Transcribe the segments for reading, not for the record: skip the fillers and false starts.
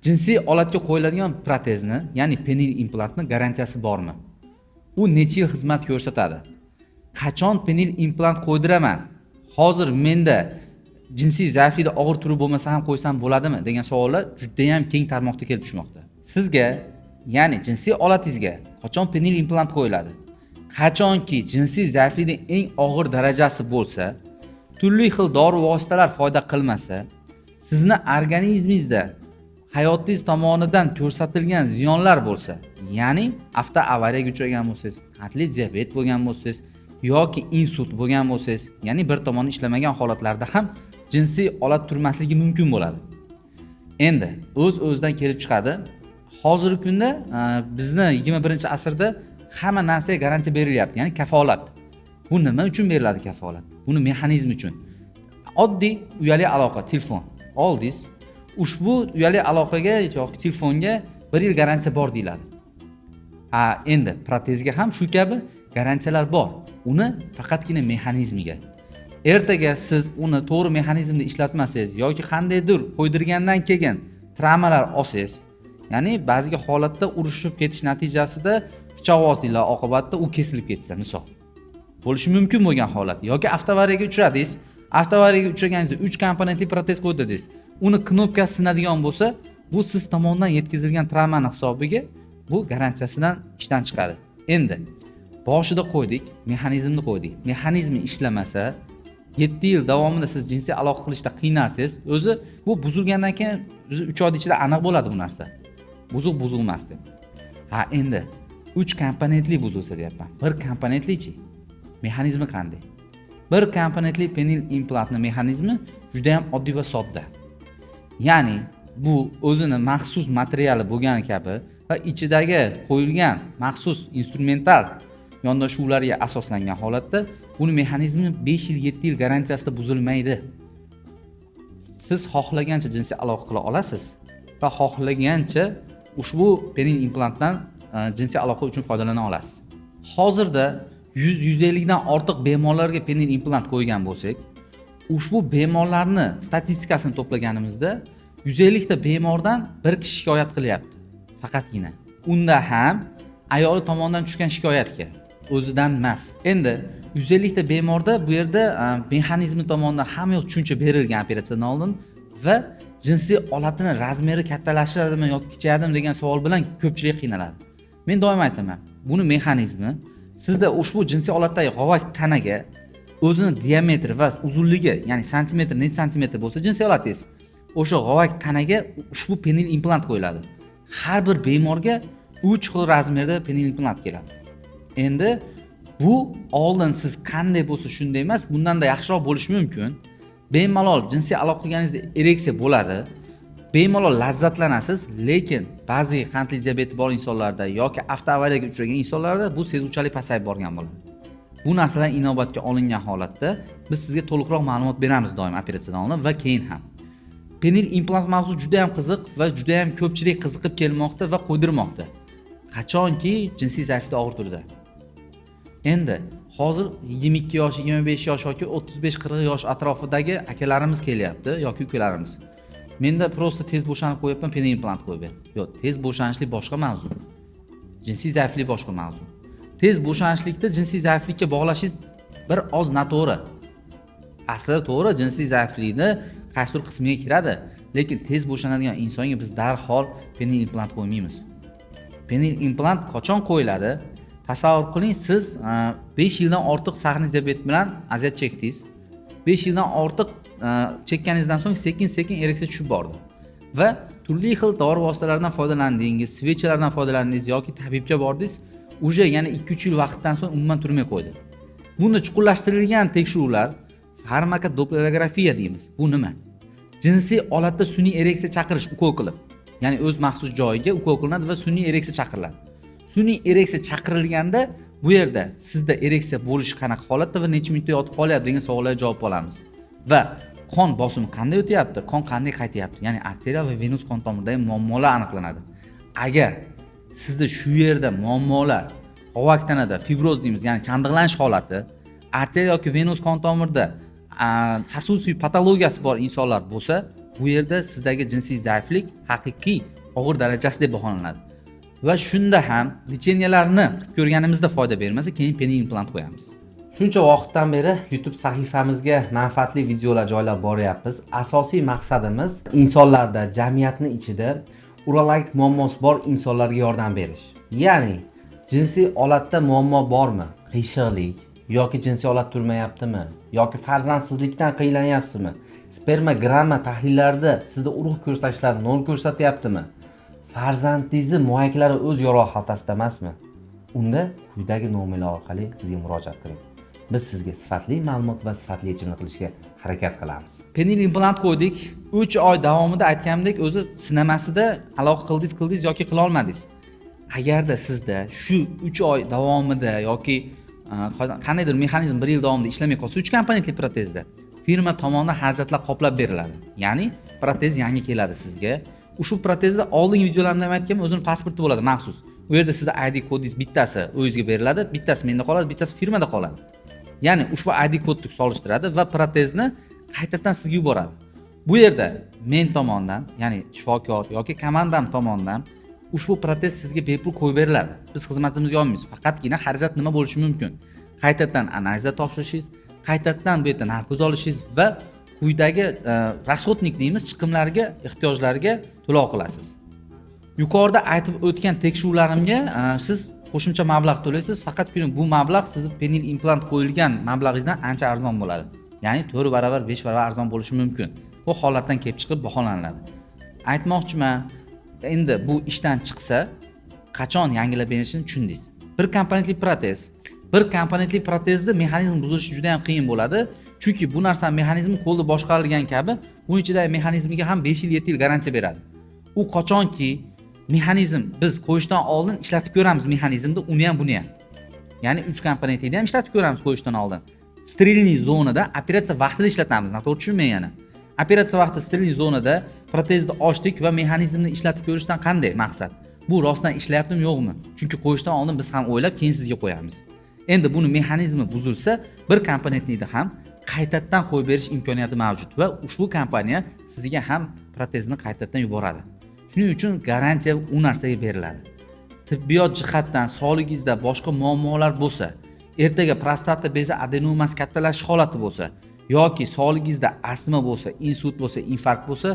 Jinsiy olatga qo'yiladigan protezni, ya'ni penil implantni garantiyasi bormi? U necha yil xizmat ko'rsatadi? Qachon penil implant qo'ydiraman? Hozir menda jinsiy zaiflikda og'ir turi bo'lmasa ham qo'ysam bo'ladimi degan savollar juda ham keng tarmoqda kelib tushmoqda. Sizga, ya'ni jinsiy olatingizga qachon penil implant qo'yiladi? Qachonki jinsiy zaiflikning eng og'ir darajasi bo'lsa, turli xil dori vositalar foyda qilmasa, sizni organizmingizda hayotingiz tomonidan ko'rsatilgan ziyonlar bo'lsa, ya'ni avtoavariyaga uchragan bo'lsangiz, qandli diabet bo'lgan bo'lsangiz yoki insult bo'lgan bo'lsangiz, ya'ni bir tomoni ishlamagan holatlarda ham jinsiy olat turmasligi mumkin bo'ladi. Endi o'z-o'zidan kelib chiqadi. Hozirgi kunda bizni 21-asrda hamma narsaga garantiya berilyapti, ya'ni kafolat. Bu nima uchun beriladi kafolat? Buni mexanizmi uchun. Oddiy uyali aloqa, telefon oldingiz, ushbu uyali aloqaga yoki telefonga 1 yil garantiya bor deyiladi. Endi protezga ham shu kabi garantiyalar bor. Uni faqatgina mexanizmiga. Ertaga siz uni to'g'ri mexanizmda ishlatmasangiz yoki qandaydir qo'ydirgandan keyin travmalar olsangiz, ya'ni ba'zi holatda urushib ketish natijasida pichoqvozliklar oqibatida u kesilib ketsa, misol bo'lishi mumkin bo'lgan holat yoki avtoavariyaga uchradingiz, avtoavariyaga uchraganingizda 3 komponentli protez qo'ydirdingiz. Uni knopkasi sinadigan bo'lsa, bu siz tomonidan yetkazilgan travmani hisobiga bu garantiyasidan ishdan chiqadi. Endi boshida qo'ydik, mexanizmni qo'ydik. Mexanizmi ishlamasa, 7 yil davomida siz jinsiy aloqa qilishda qiynalsangiz, o'zi bu buzilgandan keyin 3 oy ichida aniq bo'ladi bu narsa. Buzilmas deb. Endi 3 komponentli buzilsa deyapman. 1 komponentlichi? Mexanizmi qanday? 1 komponentli penil implantning mexanizmi juda ham oddiy va sodda. Ya'ni bu o'zini maxsus materiali bo'lgani kabi va ichidagi qo'yilgan maxsus instrumental yondashuvlarga asoslangan holatda uni mexanizmi 5 yil 7 yil garantiyasida buzilmaydi. Siz xohlagancha jinsiy aloqa qila olasiz va xohlagancha ushbu penil implantdan jinsiy aloqa uchun foydalana olasiz. Hozirda 100-150 dan ortiq bemorlarga penil implant qo'ygan bo'lsak, ushbu bemorlarni statistikasini to'plaganimizda 150 ta bemordan bir kishi shikoyat qilyapti. Faqatgina. Unda ham ayoli tomonidan tushgan shikoyatga, o'zidan emas. Endi 150 ta bemorda bu yerda mexanizmi tomonidan hamma yoq tushuncha berilgan operatsiyadan oldin va jinsiy olatini razmeri kattalashadimi yoki kichayadimi degan savol bilan ko'pchilik qiynaladi. Men doim aytaman, buni mexanizmi sizda ushbu jinsiy olatdagi g'ovak tanaga o'zini diametri va uzunligi, ya'ni santimetr, necha santimetr bo'lsa jinsiy olatingiz, o'sha g'ovak tanaga ushbu penil implant qo'yiladi. Har bir bemorga 3 xil razmerda penil implant keladi. Endi bu oldin siz qanday bo'lsa shunday emas, bundan-da yaxshiroq bo'lishi mumkin. Bemalol jinsiy aloqa qilganingizda ereksiya bo'ladi. Bemalol lazzatlanasiz, lekin ba'zi qandli diabeti bor insonlarda yoki avtoavariyaga uchragan insonlarda bu sezuvchalik pasayib borgan bo'ladi. Bu narsalar inobatga olingan holatda biz sizga to'liqroq ma'lumot beramiz doim operatsiyadan oldin va keyin ham. Penil implant mavzu juda ham qiziq va juda ham ko'pchilik qiziqib kelmoqda va qo'ydirmoqda. Qachonki jinsiy zaiflikda og'ir turda. Endi hozir 22 yosh, 25 yosh yoki 35-40 yosh atrofidagi akalarimiz kelyapti yoki ukalarimiz. Menda prosta tez bo'shanib qo'yapman, penil implant qo'yib ber. Yo'q, tez bo'shanishlik boshqa mavzu. Jinsiy zaiflik boshqa mavzu. Tez bo'shanishlikda jinsiy zaiflikka bog'lashingiz bir oz noto'g'ri. Aslida to'g'ri, jinsiy zaiflikni qaysidir qismiga kiradi, lekin tez bo'shanadigan insonga biz darhol penil implant qo'ymaymiz. Penil implant qachon qo'yiladi? Tasavvur qiling, siz 5 yildan ortiq sahni diabet bilan aziyat chekdingiz. 5 yildan ortiq chekkaningizdan so'ng sekin-sekin ereksiya tushib bordi va turli xil dori vositalaridan foydalandingiz, svechalardan foydalandingiz yoki tabibga bordingiz, uje yana 2-3 yil vaqtdan so'ng umuman turmay qo'ydi. Bunda chuqurlashtirilgan tekshiruvlar farmakodopplerografiya deymiz. Bu nima? Jinsiy olatda sun'iy ereksiya chaqirish ukol qilib, ya'ni o'z maxsus joyiga ukol qilinadi va sun'iy ereksiya chaqiriladi. Sun'iy ereksiya chaqirilganda bu yerda sizda ereksiya bo'lishi qanaqa holatda va necha minutda yotib qolyapti degan savollarga javob olamiz. Va qon bosimi qanday o'tyapti, qon qanday qaytyapti, ya'ni arteriya va venus qon tomiridagi muammolar aniqlanadi. Agar sizda shu yerda muammolar, g'ovak tanada fibroz deymiz, ya'ni chandiqlanish holati, arteriya yoki venus qon tomirida sasusiy patologiyasi bor insonlar bo'lsa, bu yerda sizdagi jinsiy zaiflik haqiqiy og'ir darajasi deb baholanadi. Va shunda ham lecheniyalarni qilib ko'rganimizda foyda bermasa, keyin penial implant qo'yamiz. Shuncha vaqtdan beri YouTube sahifamizga manfaatli videolar joylab boryapmiz. Asosiy maqsadimiz insonlarda, jamiyatning ichida urologik muammosi bor insonlarga yordam berish. Ya'ni jinsiy olatda muammo bormi? Qiyshiqlik yoki jinsiy olat turmayaptimi? Yoki farzandsizlikdan qiynalanyapsizmi? Spermogramma tahlillarida sizda urug' ko'rsatkichlari nol ko'rsatyaptimi? Farzandingizni muayiklari o'z yorug'i xaltasida emasmi? Unda quyidagi nomerlar orqali bizga murojaat qiling. Biz sizga sifatli ma'lumot va sifatli yechimni qilishga harakat qilamiz. Penial implant qo'ydik. 3 oy davomida aytganimdek, o'zi sinamasida aloqa qildingiz yoki qila olmadingiz. Agarda sizda shu 3 oy davomida yoki qandaydir mexanizm 1 yil davomida ishlamay qolsa, 3 komponentli protezda firma tomonidan xarajatlar qoplab beriladi. Ya'ni protez yangi keladi sizga. Ushbu protezda oldingi videolarimda aytganim o'zining pasporti bo'ladi maxsus. U yerda sizning ID kodingiz bittasi o'zingizga beriladi, bittasi menda qoladi, bittasi firmada qoladi. Ya'ni ushbu ID kodni solishtiradi va protezni qaytadan sizga yuboradi. Bu yerda men tomonidan, ya'ni shifokor yoki komandam tomonidan ushbu protez sizga bepul qo'yib beriladi. Biz xizmatimizga olmaymiz. Faqatgina xarajat nima bo'lishi mumkin? Qaytadan analizlar topshirishingiz, qaytadan bu yerda narkoz olishingiz va quyidagi rasxodnik deymiz, chiqimlarga, ehtiyojlarga to'lov qilasiz. Yuqorida aytib o'tgan tekshiruvlarimga siz qo'shimcha mablag' to'laysiz, faqat bu mablag' sizning penial implant qo'yilgan mablag'ingizdan ancha arzon bo'ladi. Ya'ni 4 barobar, 5 barobar arzon bo'lishi mumkin. Bu holatdan kelib chiqib baholanadi. Aytmoqchiman, endi bu ishdan chiqsa, qachon yangilab berishini tushundingiz. Bir komponentli protez. Bir komponentli protezda mexanizm buzilishi juda ham qiyin bo'ladi. Chunki bu narsa mexanizmi qo'lda boshqarilgan kabi, buning ichidagi mexanizmiga ham 5 yil, 7 yil garantiya beradi. U qachonki mexanizm biz qo'yishdan oldin ishlatib ko'ramiz mexanizmda, uni ham buni ham. Ya'ni 3 komponentli ham ishlatib ko'ramiz qo'yishdan oldin. Sterilniy zonada operatsiya vaqtida ishlatamiz. To'g'ri tushunmang yana. Operatsiya vaqti sterilniy zonada protezni ochdik va mexanizmni ishlatib ko'rishdan qanday maqsad? Bu rostdan ishlayaptimi, yo'qmi? Chunki qo'yishdan oldin biz ham o'ylab, keyin sizga qo'yamiz. Endi buni mexanizmi buzilsa, bir komponentlikda ham qaytadan qo'yib berish imkoniyati mavjud va ushbu kompaniya sizga ham protezni qaytadan yuboradi. Shuning uchun garantiya u narsaga beriladi. Tibbiyot jihatdan sog'ligingizda boshqa muammolar bo'lsa, ertaga prostata bezi adenomasi kattalashish holati bo'lsa yoki sog'ligingizda astma bo'lsa, insult bo'lsa, infarkt bo'lsa,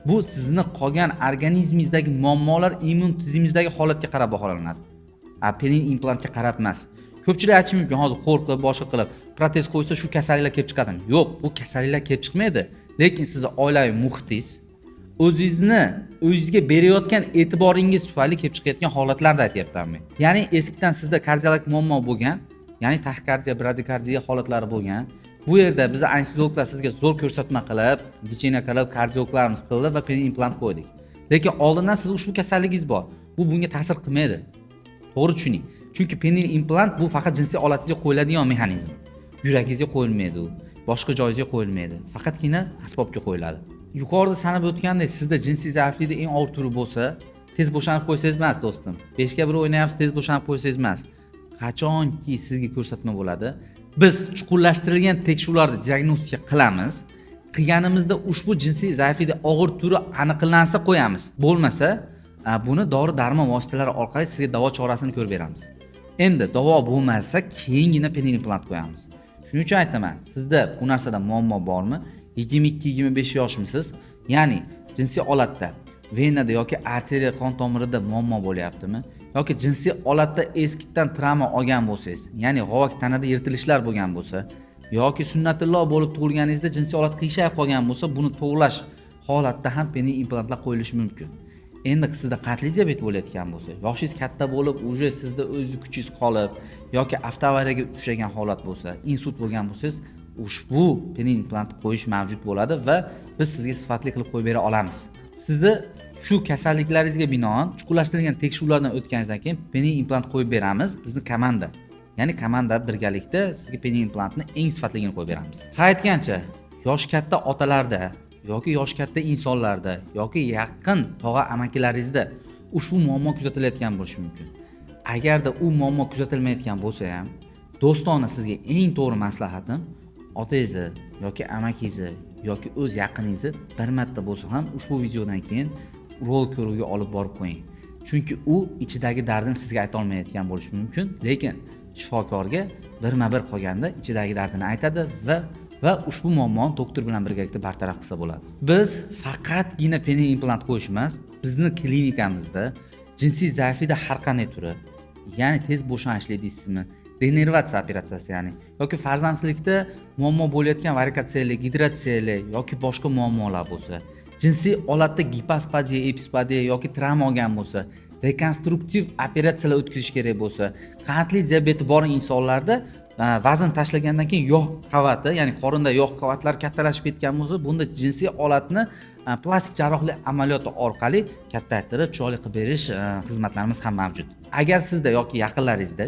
bu sizni qolgan organizmingizdagi muammolar immun tizimingizdagi holatga qarab baholanadi. Penial implantga qarab emas. Ko'pchilik aytishi mumkin, hozir qo'rqib, boshqa qilib protez qo'ysa shu kasalliklar kelib chiqadimi? Yo'q, bu kasalliklar kelib chiqmaydi. Lekin sizning oilaviy muhitingiz o'zingizga berayotgan e'tiboringiz tufayli kelib chiqayotgan holatlarni aytyapman men. Ya'ni eskidan sizda kardiologik muammo bo'lgan, ya'ni taxikardiya, bradikardiya holatlari bo'lgan. Bu yerda biz anesteziologlar sizga zo'r ko'rsatma qilib, lecheniya qilib, kardiologlarimiz qildi va penial implant qo'ydik. Lekin oldindan siz ushbu kasalligingiz bor. Bu bunga ta'sir qilmaydi. To'g'ri tushuning. Chunki penial implant bu faqat jinsiy olatingizga qo'yiladigan mexanizm. Yuragingizga qo'yilmaydi u, boshqa joyingizga qo'yilmaydi. Faqatgina asbobga qo'yiladi. Yuqorida sanab o'tgandek, sizda jinsiy zaiflikning eng og'ir turi bo'lsa, tez bo'shanib qo'ysangiz emas, do'stim. 5 ga 1 o'ynayapsiz, tez bo'shanib qo'ysangiz emas. Qachonki sizga ko'rsatma bo'ladi, biz chuqurlashtirilgan tekshiruvlarni diagnostika qilamiz. Qilganimizda ushbu jinsiy zaiflikning og'ir turi aniqlansa qo'yamiz. Bo'lmasa, buni dori-darmon vositalari orqali sizga davo chorasini ko'rib beramiz. Endi davo bo'lmasa, keyingina penial implant qo'yamiz. Shuning uchun aytaman, sizda bu narsada muammo bormi? 22-25 yoshmisiz? Ya'ni jinsiy olatda, venada yoki arteriya qon tomirida muammo bo'lyaptimi? Yoki jinsiy olatda eskidan travma olgan bo'lsangiz, ya'ni g'ovak tanada yirtilishlar bo'lgan bo'lsa, yoki sunnatulloh bo'lib tug'ilganingizda jinsiy olat qiyshayib qolgan bo'lsa, buni to'g'rilash holatda ham penial implantlar qo'yilishi mumkin. Endi sizda qandli diabet bo'layotgan bo'lsa, yoshingiz katta bo'lib, uje sizda o'z kuchingiz qolib yoki avtoavariyaga uchragan holat bo'lsa, insult bo'lgan bo'lsangiz, ushbu penial implant qo'yish mavjud bo'ladi va biz sizga sifatli qilib qo'yib bera olamiz. Sizni shu kasalliklaringizga binoan chuqurlashtirilgan tekshiruvlardan o'tganingizdan keyin penial implant qo'yib beramiz, bizning komanda. Ya'ni komanda birgalikda sizga penial implantni eng sifatligini qo'yib beramiz. Ha aytgancha, yosh katta otalarda yoki yosh katta insonlarda yoki yaqin tog'a amakilaringizda ushbu muammo kuzatilayotgan bo'lishi mumkin. Agarda u muammo kuzatilmayotgan bo'lsa ham, do'stona sizga eng to'g'ri maslahatim otangizni yoki amakingizni yoki o'z yaqiningizni bir marta bo'lsa ham ushbu videodan keyin rol ko'ruvga olib borib qo'ying. Chunki u ichidagi dardini sizga ayta olmayotgan bo'lishi mumkin, lekin shifokorga birma-bir qolganda ichidagi dardini aytadi va ushbu muammoni doktor bilan birgalikda bartaraf qilsa bo'ladi. Biz faqatgina penil implant qo'yish emas, bizni klinikamizda jinsiy zaiflikda har qanday turi, ya'ni tez bo'shanishlik deysizmi, denervatsiya operatsiyasi ya'ni yoki farzandsizlikda muammo bo'layotgan varikatsiyalik, gidratsiyalik yoki boshqa muammolar bo'lsa, jinsiy holatda gipospadiya, epispadiya yoki travma olgan bo'lsa, rekonstruktiv operatsiyalar o'tkazish kerak bo'lsa, qandli diabeti bor insonlarda vazn tashlagandan keyin yog' qavati, ya'ni qorinda yog' qavatlari kattalashib ketgan bo'lsa, bunda jinsiy holatni plastik jarrohlik amaliyoti orqali kattaytirib, chiroyli qilib berish xizmatlarimiz ham mavjud. Agar sizda yoki yaqinlaringizda